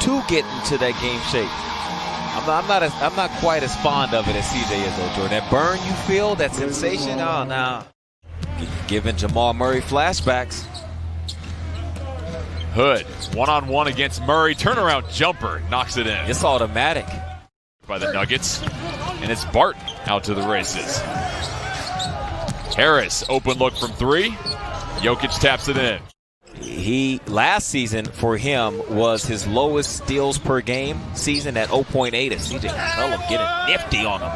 to get into that game shape. I'm not quite as fond of it as CJ is, though, Jordan. That burn you feel, that sensation, oh, no. Giving Jamal Murray flashbacks. Hood, one-on-one against Murray. Turnaround jumper, knocks it in. It's automatic. By the Nuggets. And it's Barton out to the races. Harris, open look from three. Jokic taps it in. Last season for him was his lowest steals per game season at 0.8, and CJ McCollum getting nifty on him.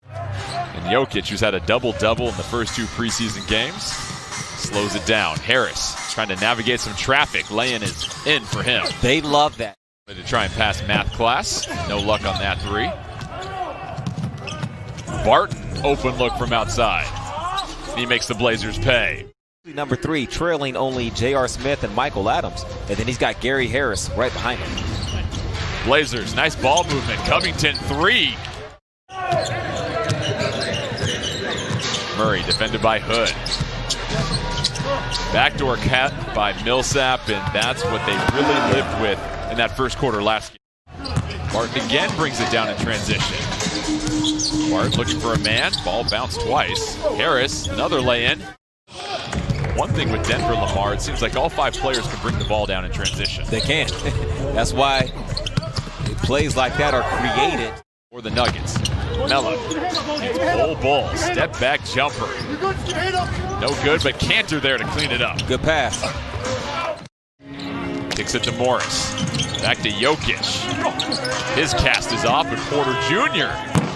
And Jokic, who's had a double-double in the first 2 preseason games, slows it down. Harris trying to navigate some traffic. Laying is in for him. They love that. To try and pass math class. No luck on that 3. Barton, open look from outside. He makes the Blazers pay. Number 3, trailing only J.R. Smith and Michael Adams. And then he's got Gary Harris right behind him. Blazers, nice ball movement. Covington, 3. Murray defended by Hood. Backdoor cat by Millsap, and that's what they really lived with in that first quarter last game. Barton again brings it down in transition. Barton looking for a man. Ball bounced twice. Harris, another lay-in. One thing with Denver, Lamar, it seems like all 5 players can bring the ball down in transition. They can. That's why plays like that are created. For the Nuggets. Melo. Bull. Step back jumper. No good, but Cantor there to clean it up. Good pass. Kicks it to Morris. Back to Jokic. His cast is off, but Porter Jr.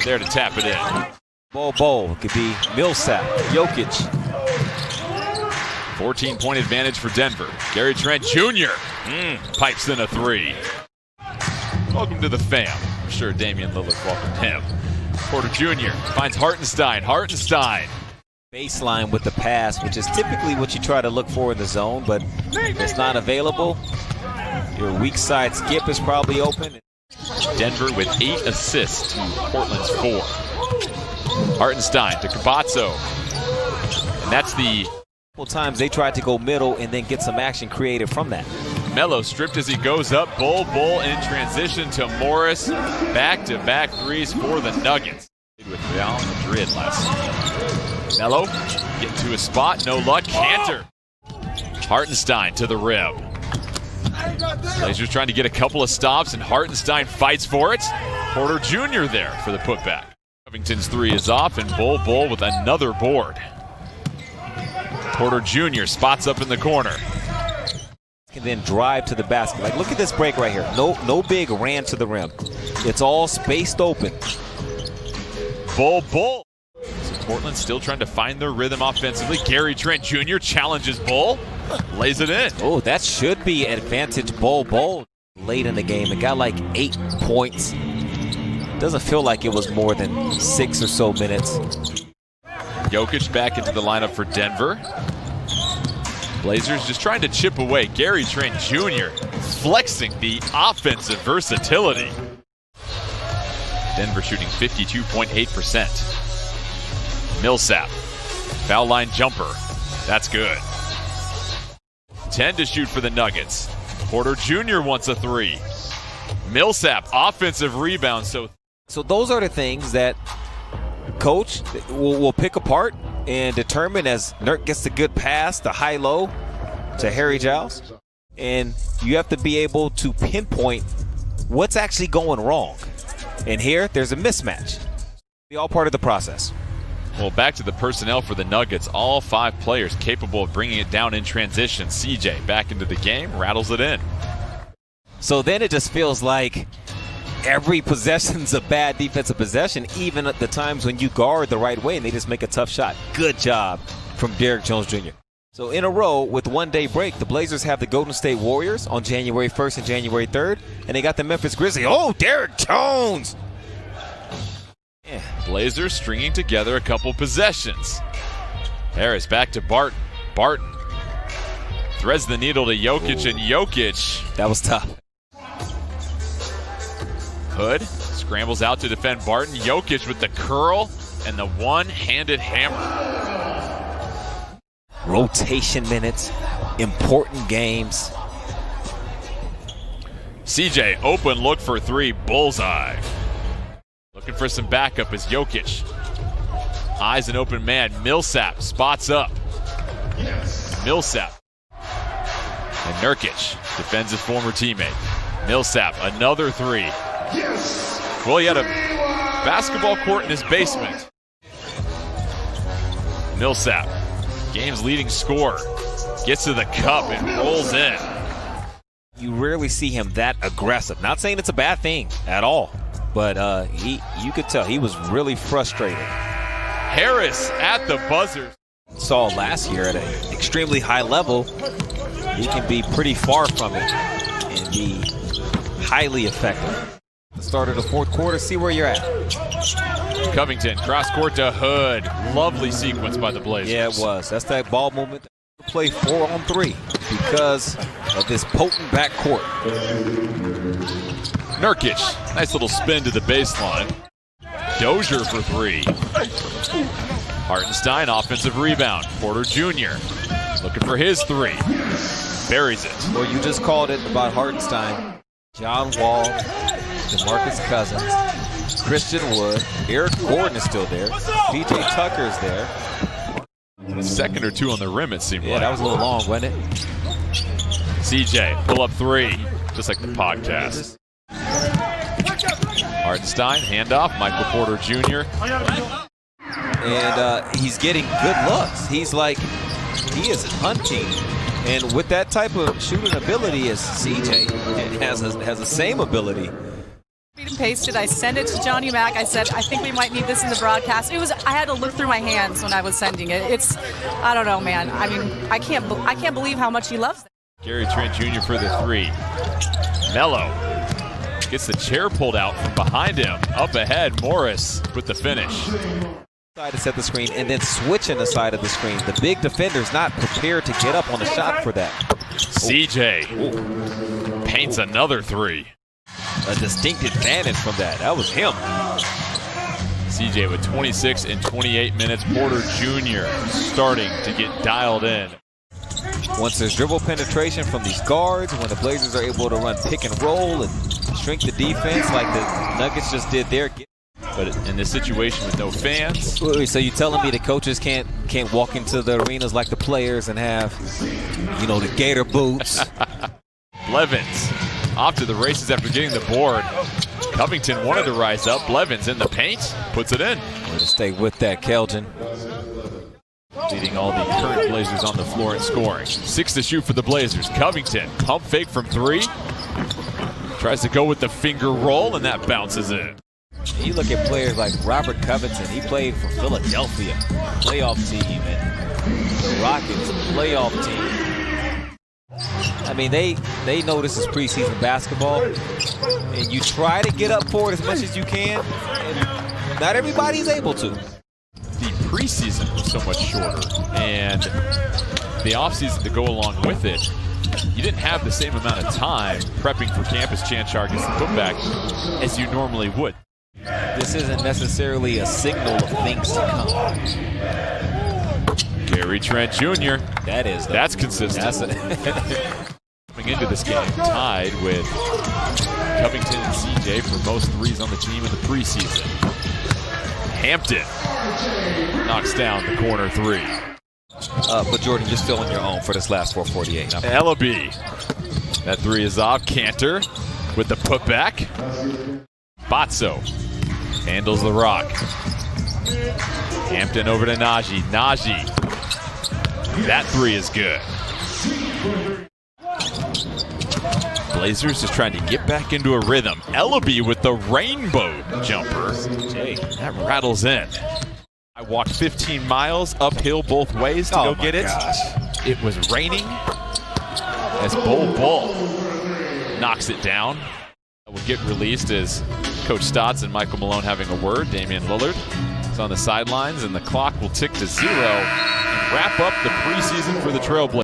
there to tap it in. Ball. Could be Millsap. Jokic. 14-point advantage for Denver. Gary Trent Jr. Pipes in a 3. Welcome to the fam. I'm sure Damian Lillard welcomed him. Porter Jr. finds Hartenstein. Baseline with the pass, which is typically what you try to look for in the zone, but it's not available. Your weak side skip is probably open. Denver with 8 assists to Portland's 4. Hartenstein to Campazzo. And that's the... times they tried to go middle and then get some action created from that. Melo stripped as he goes up. Bull in transition to Morris. Back-to-back 3s for the Nuggets. With Real Madrid last season. Melo getting to a spot. No luck. Cantor. Hartenstein to the rim. Blazers trying to get a couple of stops, and Hartenstein fights for it. Porter Jr. there for the putback. Covington's 3 is off, and Bull with another board. Porter Jr. spots up in the corner. Can then drive to the basket. Like, look at this break right here. No big ran to the rim. It's all spaced open. Bull. So Portland still trying to find their rhythm offensively. Gary Trent Jr. challenges Bull. Lays it in. Oh, that should be advantage Bull. Late in the game, it got like 8 points. Doesn't feel like it was more than 6 or so minutes. Jokic back into the lineup for Denver. Blazers just trying to chip away. Gary Trent Jr. flexing the offensive versatility. Denver shooting 52.8%. Millsap. Foul line jumper. That's good. 10 to shoot for the Nuggets. Porter Jr. wants a 3. Millsap, offensive rebound. So those are the things that coach will pick apart and determine as Nurk gets the good pass, the high-low to Harry Giles. And you have to be able to pinpoint what's actually going wrong. And here, there's a mismatch. Be all part of the process. Well, back to the personnel for the Nuggets. All 5 players capable of bringing it down in transition. CJ back into the game, rattles it in. So then it just feels like every possession's a bad defensive possession, even at the times when you guard the right way and they just make a tough shot. Good job from Derrick Jones Jr. So in a row with 1-day break, the Blazers have the Golden State Warriors on January 1st and January 3rd, and they got the Memphis Grizzlies. Oh, Derrick Jones! Yeah. Blazers stringing together a couple possessions. Harris back to Barton. Barton threads the needle to Jokic, and Jokic. That was tough. Hood scrambles out to defend Barton. Jokic with the curl and the one-handed hammer. Rotation minutes, important games. CJ, open look for three, bullseye. Looking for some backup is Jokic. Eyes an open man, Millsap spots up. Millsap. And Nurkic defends his former teammate. Millsap, another three. Well, he had a basketball court in his basement. Millsap, game's leading scorer, gets to the cup and rolls in. You rarely see him that aggressive. Not saying it's a bad thing at all, but you could tell he was really frustrated. Harris at the buzzer. Saw last year at an extremely high level, he can be pretty far from it and be highly effective. The start of the fourth quarter, see where you're at. Covington, cross court to Hood. Lovely sequence by the Blazers. Yeah, it was. That's that ball movement. Play 4-on-3 because of this potent backcourt. Nurkic, nice little spin to the baseline. Dozier for three. Hartenstein, offensive rebound. Porter Jr. looking for his three. Buries it. Well, you just called it about Hartenstein. John Wall, DeMarcus Cousins, Christian Wood, Eric Gordon is still there. PJ Tucker is there. A second or two on the rim, it seemed like. Yeah, that was a little long, wasn't it? CJ, pull up three, just like the podcast. Hartenstein, handoff, Michael Porter Jr. And he's getting good looks. He's like, he is hunting. And with that type of shooting ability as CJ has the same ability. And pasted. I sent it to Johnny Mack. I said, I think we might need this in the broadcast. I had to look through my hands when I was sending it. I don't know, man. I mean, I can't believe how much he loves it. Gary Trent Jr. for the three. Melo gets the chair pulled out from behind him. Up ahead, Morris with the finish. Side to set the screen and then switching the side of the screen. The big defender's not prepared to get up on the shot for that. CJ paints another three. A distinct advantage from that. That was him. CJ with 26 in 28 minutes. Porter Jr. starting to get dialed in. Once there's dribble penetration from these guards, when the Blazers are able to run pick and roll and shrink the defense like the Nuggets just did there. But in this situation with no fans. So you're telling me the coaches can't walk into the arenas like the players and have, the gator boots? Blevins off to the races after getting the board. Covington wanted to rise up. Blevins in the paint, puts it in. Way to stay with that, Keldon. Leading all the current Blazers on the floor in scoring. 6 to shoot for the Blazers. Covington, pump fake from three. Tries to go with the finger roll, and that bounces in. You look at players like Robert Covington. He played for Philadelphia, playoff team, and the Rockets, playoff team. I mean, they know this is preseason basketball, and you try to get up for it as much as you can, and not everybody's able to. The preseason was so much shorter, and the offseason to go along with it, you didn't have the same amount of time prepping for campus Chanchar gets the putback as you normally would. This isn't necessarily a signal of things to come. Gary Trent Jr. That's consistent. Coming into this game, tied with Covington and CJ for most threes on the team in the preseason. Hampton knocks down the corner three. But Jordan, you're still on your own for this last 4:48. Ellaby. That three is off. Cantor with the putback. Batso handles the rock. Hampton over to Najee. Najee. That three is good. Blazers just trying to get back into a rhythm. Ellaby with the rainbow jumper. That rattles in. I walked 15 miles uphill both ways to go get it. Gosh. It was raining as Bull knocks it down. It will get released as Coach Stotts and Michael Malone having a word. Damian Lillard is on the sidelines, and the clock will tick to 0 and wrap up the preseason for the Trailblazers.